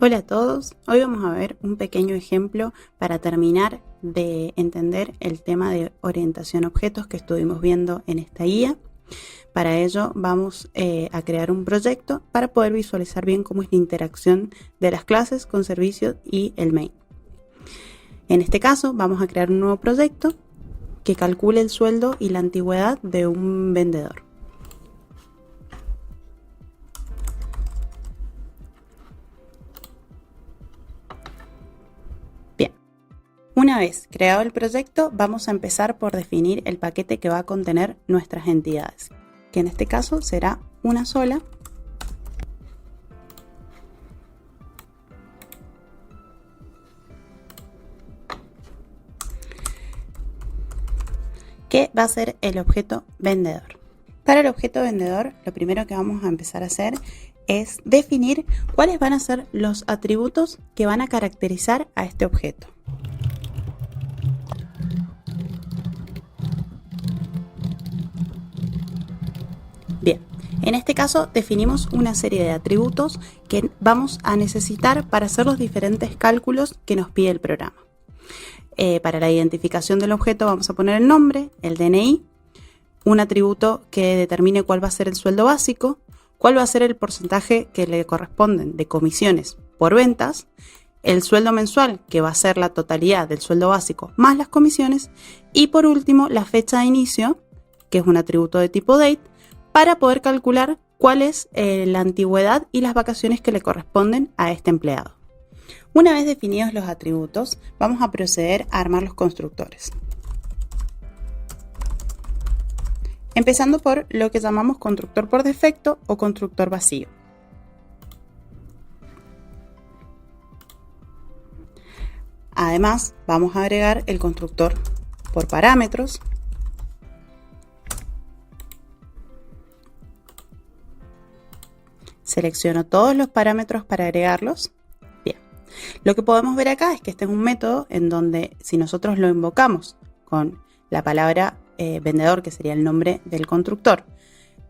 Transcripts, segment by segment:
Hola a todos, hoy vamos a ver un pequeño ejemplo para terminar de entender el tema de orientación a objetos que estuvimos viendo en esta guía. Para ello vamos a crear un proyecto para poder visualizar bien cómo es la interacción de las clases con servicios y el main. En este caso vamos a crear un nuevo proyecto que calcule el sueldo y la antigüedad de un vendedor. Una vez creado el proyecto, vamos a empezar por definir el paquete que va a contener nuestras entidades, que en este caso será una sola, que va a ser el objeto vendedor. Para el objeto vendedor, lo primero que vamos a empezar a hacer es definir cuáles van a ser los atributos que van a caracterizar a este objeto. Bien, en este caso definimos una serie de atributos que vamos a necesitar para hacer los diferentes cálculos que nos pide el programa. Para la identificación del objeto vamos a poner el nombre, el DNI, un atributo que determine cuál va a ser el sueldo básico, cuál va a ser el porcentaje que le corresponden de comisiones por ventas, el sueldo mensual, que va a ser la totalidad del sueldo básico más las comisiones, y por último la fecha de inicio, que es un atributo de tipo date, para poder calcular cuál es la antigüedad y las vacaciones que le corresponden a este empleado. Una vez definidos los atributos, vamos a proceder a armar los constructores. Empezando por lo que llamamos constructor por defecto o constructor vacío. Además, vamos a agregar el constructor por parámetros. Selecciono todos los parámetros para agregarlos. Bien, lo que podemos ver acá es que este es un método en donde si nosotros lo invocamos con la palabra vendedor, que sería el nombre del constructor,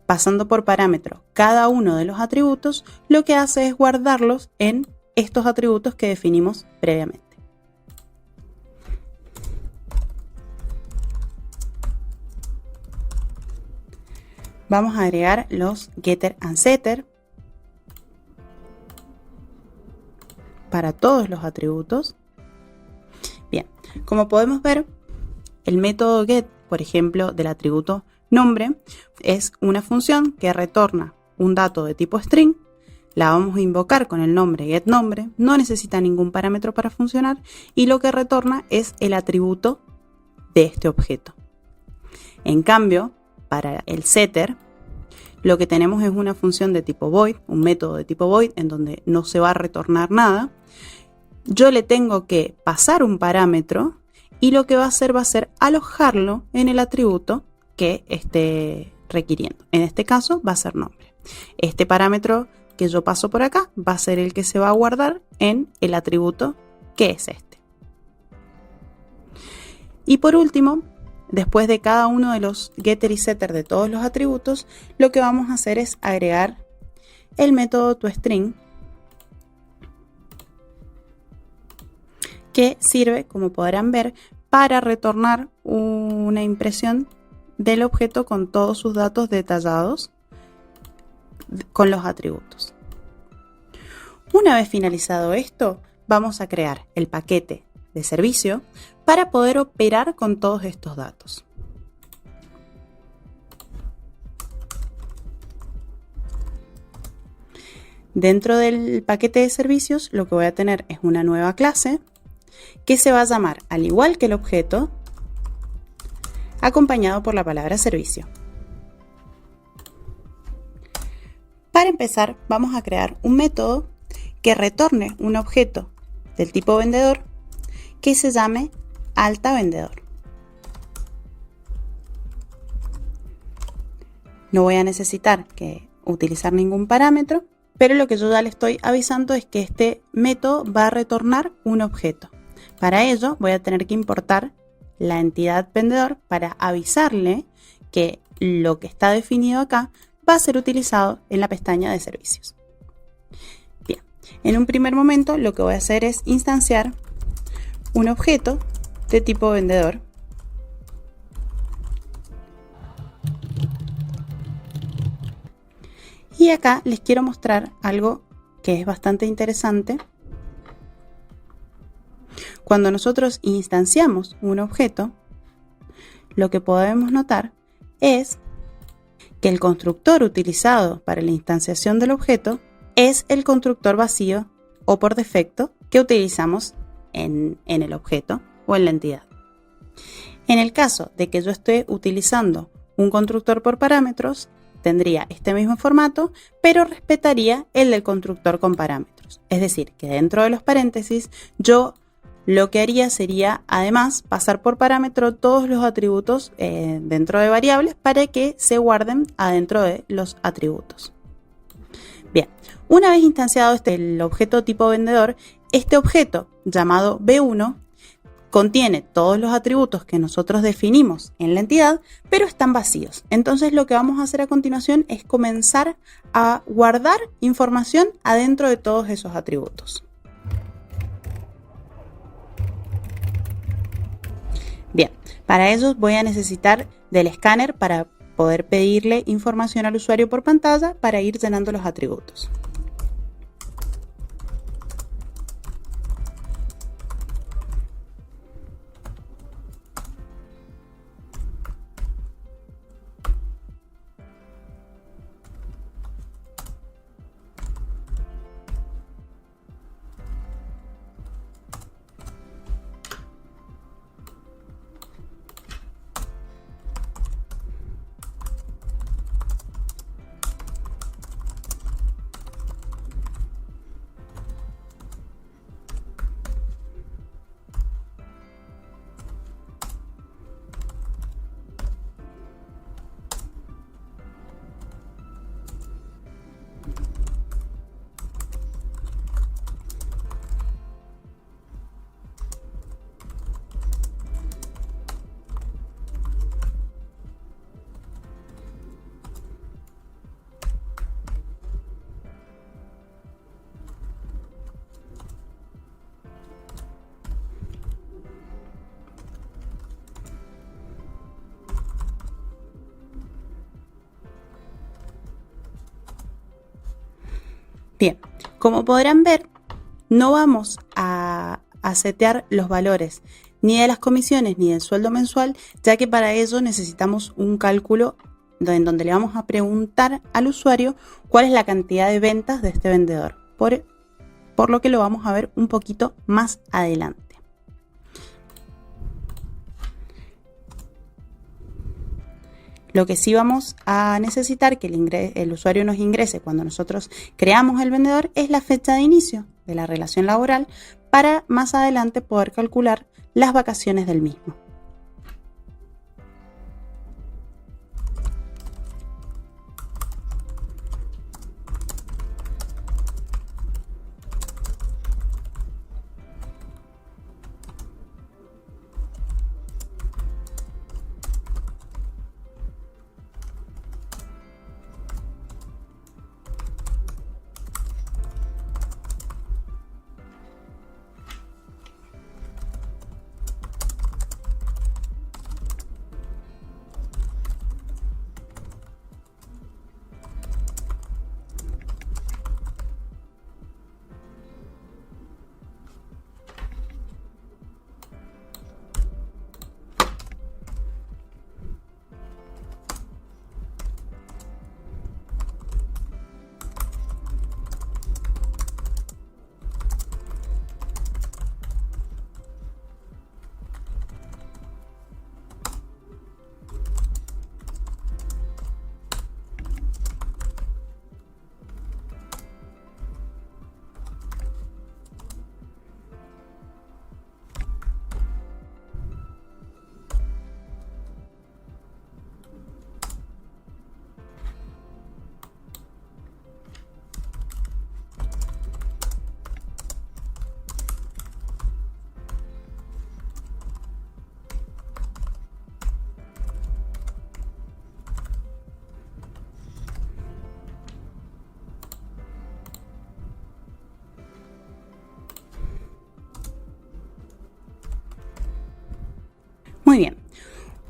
pasando por parámetro cada uno de los atributos, lo que hace es guardarlos en estos atributos que definimos previamente. Vamos a agregar los getter and setter para todos los atributos. Bien, como podemos ver, el método get, por ejemplo, del atributo nombre, es una función que retorna un dato de tipo string. La vamos a invocar con el nombre getNombre, no necesita ningún parámetro para funcionar, y lo que retorna es el atributo de este objeto. En cambio, para el setter, lo que tenemos es una función de tipo void, un método de tipo void, en donde no se va a retornar nada. Yo le tengo que pasar un parámetro y lo que va a ser alojarlo en el atributo que esté requiriendo. En este caso va a ser nombre. Este parámetro que yo paso por acá va a ser el que se va a guardar en el atributo que es este. Y por último, después de cada uno de los getter y setter de todos los atributos, lo que vamos a hacer es agregar el método toString, que sirve, como podrán ver, para retornar una impresión del objeto con todos sus datos detallados con los atributos. Una vez finalizado esto, vamos a crear el paquete de servicio para poder operar con todos estos datos. Dentro del paquete de servicios, lo que voy a tener es una nueva clase que se va a llamar, al igual que el objeto, acompañado por la palabra servicio. Para empezar, vamos a crear un método que retorne un objeto del tipo vendedor que se llame alta vendedor. No voy a necesitar utilizar ningún parámetro, pero lo que yo ya le estoy avisando es que este método va a retornar un objeto. Para ello voy a tener que importar la entidad vendedor para avisarle que lo que está definido acá va a ser utilizado en la pestaña de servicios. Bien, en un primer momento lo que voy a hacer es instanciar un objeto de tipo vendedor. Y acá les quiero mostrar algo que es bastante interesante. Cuando nosotros instanciamos un objeto, lo que podemos notar es que el constructor utilizado para la instanciación del objeto es el constructor vacío o por defecto que utilizamos en el objeto o en la entidad. En el caso de que yo esté utilizando un constructor por parámetros, tendría este mismo formato, pero respetaría el del constructor con parámetros. Es decir, que dentro de los paréntesis yo lo que haría sería además pasar por parámetro todos los atributos dentro de variables para que se guarden adentro de los atributos. Bien, una vez instanciado el objeto tipo vendedor, este objeto llamado B1 contiene todos los atributos que nosotros definimos en la entidad, pero están vacíos. Entonces lo que vamos a hacer a continuación es comenzar a guardar información adentro de todos esos atributos. Bien, para ello voy a necesitar del escáner para poder pedirle información al usuario por pantalla para ir llenando los atributos. Bien, como podrán ver, no vamos a setear los valores ni de las comisiones ni del sueldo mensual, ya que para ello necesitamos un cálculo en donde le vamos a preguntar al usuario cuál es la cantidad de ventas de este vendedor, por lo que lo vamos a ver un poquito más adelante. Lo que sí vamos a necesitar que el usuario nos ingrese cuando nosotros creamos el vendedor es la fecha de inicio de la relación laboral para más adelante poder calcular las vacaciones del mismo.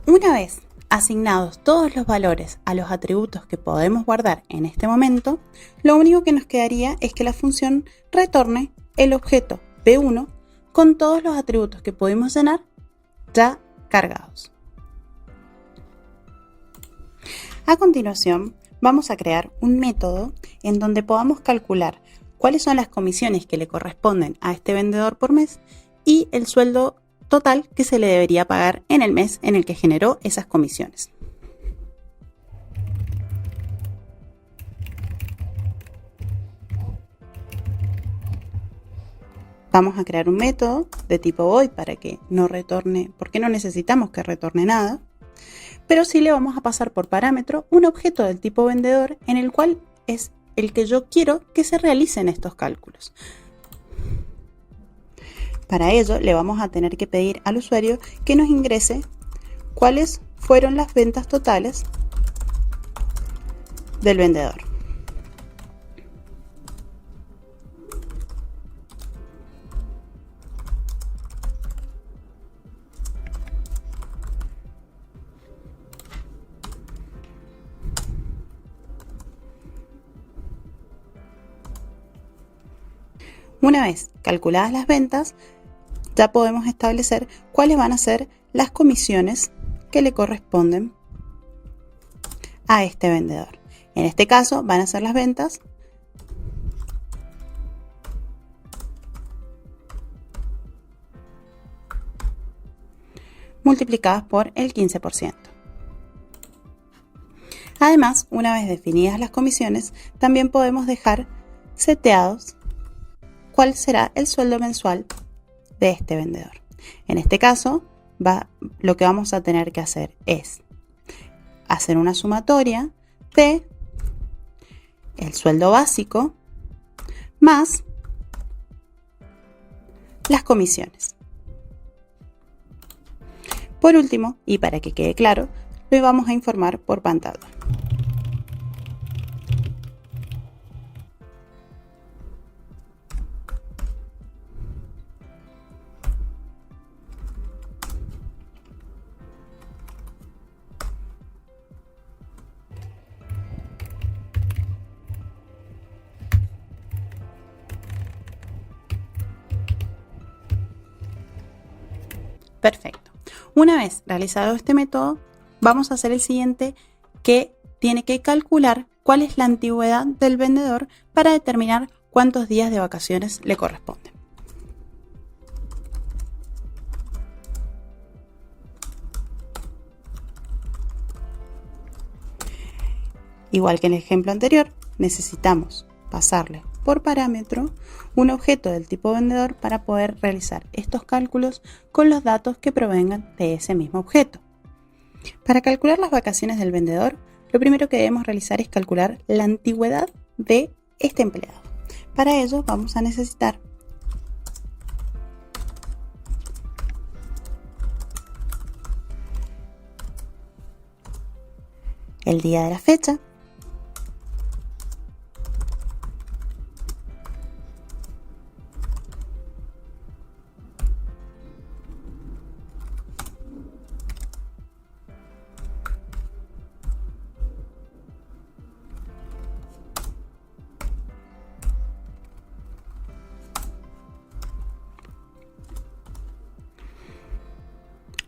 Una vez asignados todos los valores a los atributos que podemos guardar en este momento, lo único que nos quedaría es que la función retorne el objeto B1 con todos los atributos que pudimos llenar ya cargados. A continuación, vamos a crear un método en donde podamos calcular cuáles son las comisiones que le corresponden a este vendedor por mes y el sueldo total que se le debería pagar en el mes en el que generó esas comisiones. Vamos a crear un método de tipo void para que no retorne, porque no necesitamos que retorne nada, pero sí le vamos a pasar por parámetro un objeto del tipo vendedor en el cual es el que yo quiero que se realicen estos cálculos. Para ello le vamos a tener que pedir al usuario que nos ingrese cuáles fueron las ventas totales del vendedor. Una vez calculadas las ventas, ya podemos establecer cuáles van a ser las comisiones que le corresponden a este vendedor. En este caso van a ser las ventas multiplicadas por el 15%. Además, una vez definidas las comisiones, también podemos dejar seteados cuál será el sueldo mensual de este vendedor. En este caso, lo que vamos a tener que hacer es hacer una sumatoria de el sueldo básico más las comisiones. Por último, y para que quede claro, lo vamos a informar por pantalla. Perfecto. Una vez realizado este método, vamos a hacer el siguiente, que tiene que calcular cuál es la antigüedad del vendedor para determinar cuántos días de vacaciones le corresponden. Igual que en el ejemplo anterior, necesitamos pasarle por parámetro un objeto del tipo vendedor para poder realizar estos cálculos con los datos que provengan de ese mismo objeto. Para calcular las vacaciones del vendedor, lo primero que debemos realizar es calcular la antigüedad de este empleado. Para ello vamos a necesitar el día de la fecha,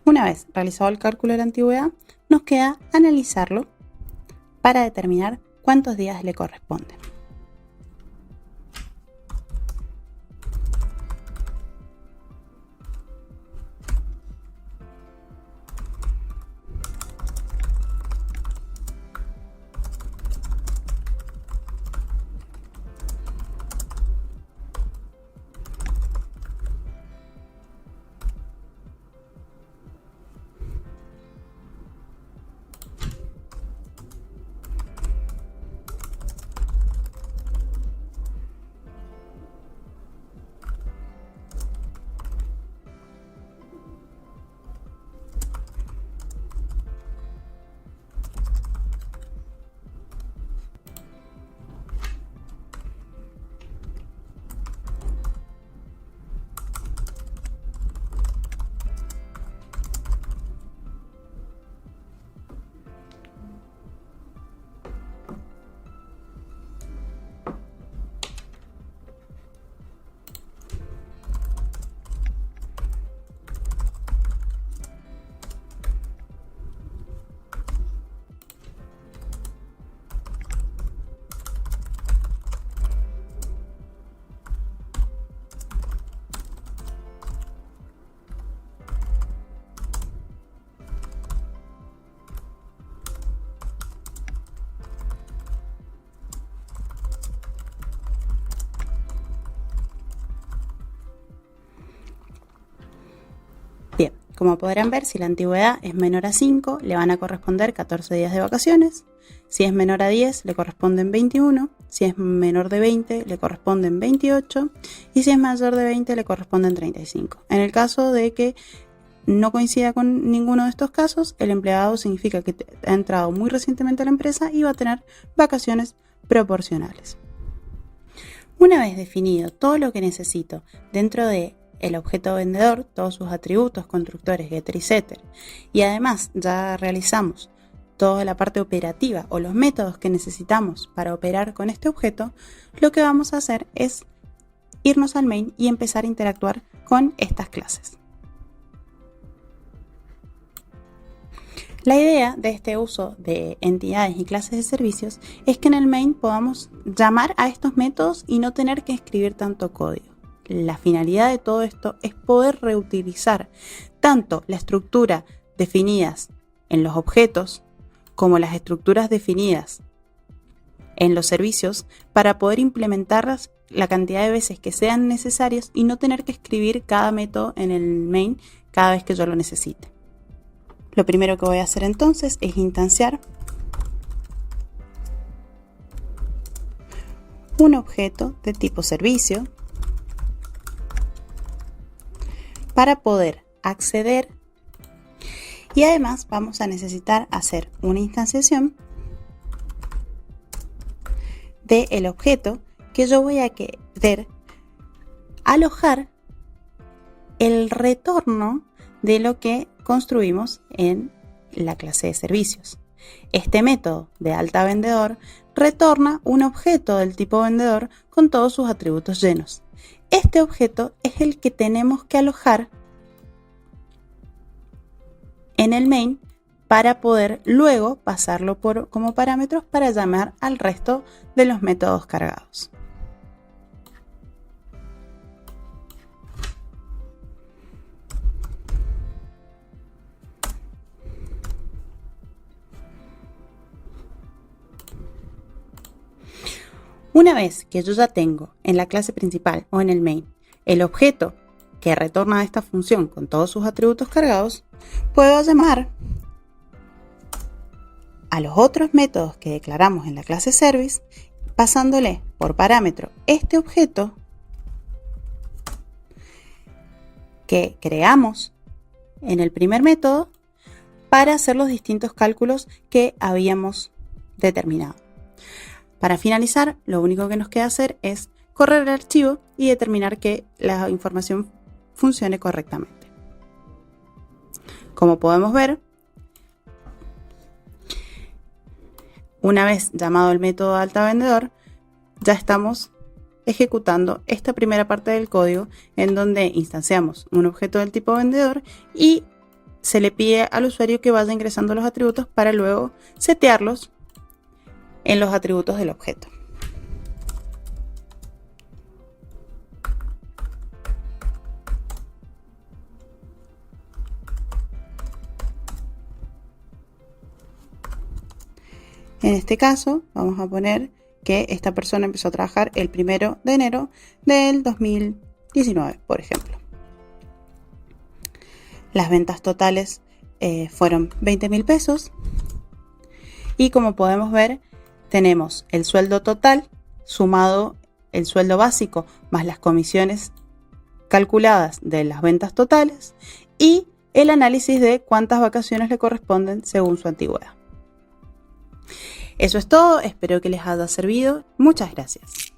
Una vez realizado el cálculo de la antigüedad, nos queda analizarlo para determinar cuántos días le corresponden. Como podrán ver, si la antigüedad es menor a 5, le van a corresponder 14 días de vacaciones. Si es menor a 10, le corresponden 21. Si es menor de 20, le corresponden 28. Y si es mayor de 20, le corresponden 35. En el caso de que no coincida con ninguno de estos casos, el empleado significa que ha entrado muy recientemente a la empresa y va a tener vacaciones proporcionales. Una vez definido todo lo que necesito dentro de el objeto vendedor, todos sus atributos, constructores, getter y setter, y además ya realizamos toda la parte operativa o los métodos que necesitamos para operar con este objeto, lo que vamos a hacer es irnos al main y empezar a interactuar con estas clases. La idea de este uso de entidades y clases de servicios es que en el main podamos llamar a estos métodos y no tener que escribir tanto código. La finalidad de todo esto es poder reutilizar tanto la estructura definidas en los objetos como las estructuras definidas en los servicios para poder implementarlas la cantidad de veces que sean necesarias y no tener que escribir cada método en el main cada vez que yo lo necesite. Lo primero que voy a hacer entonces es instanciar un objeto de tipo servicio para poder acceder, y además vamos a necesitar hacer una instanciación del objeto que yo voy a querer alojar el retorno de lo que construimos en la clase de servicios. Este método de alta vendedor retorna un objeto del tipo vendedor con todos sus atributos llenos. Este objeto es el que tenemos que alojar en el main para poder luego pasarlo como parámetros para llamar al resto de los métodos cargados. Una vez que yo ya tengo en la clase principal o en el main el objeto que retorna a esta función con todos sus atributos cargados, puedo llamar a los otros métodos que declaramos en la clase service, pasándole por parámetro este objeto que creamos en el primer método para hacer los distintos cálculos que habíamos determinado. Para finalizar, lo único que nos queda hacer es correr el archivo y determinar que la información funcione correctamente. Como podemos ver, una vez llamado el método alta vendedor, ya estamos ejecutando esta primera parte del código en donde instanciamos un objeto del tipo vendedor y se le pide al usuario que vaya ingresando los atributos para luego setearlos en los atributos del objeto. En este caso, vamos a poner que esta persona empezó a trabajar el 1 de enero del 2019, por ejemplo. Las ventas totales fueron 20.000 pesos. Y como podemos ver, tenemos el sueldo total sumado el sueldo básico más las comisiones calculadas de las ventas totales y el análisis de cuántas vacaciones le corresponden según su antigüedad. Eso es todo, espero que les haya servido. Muchas gracias.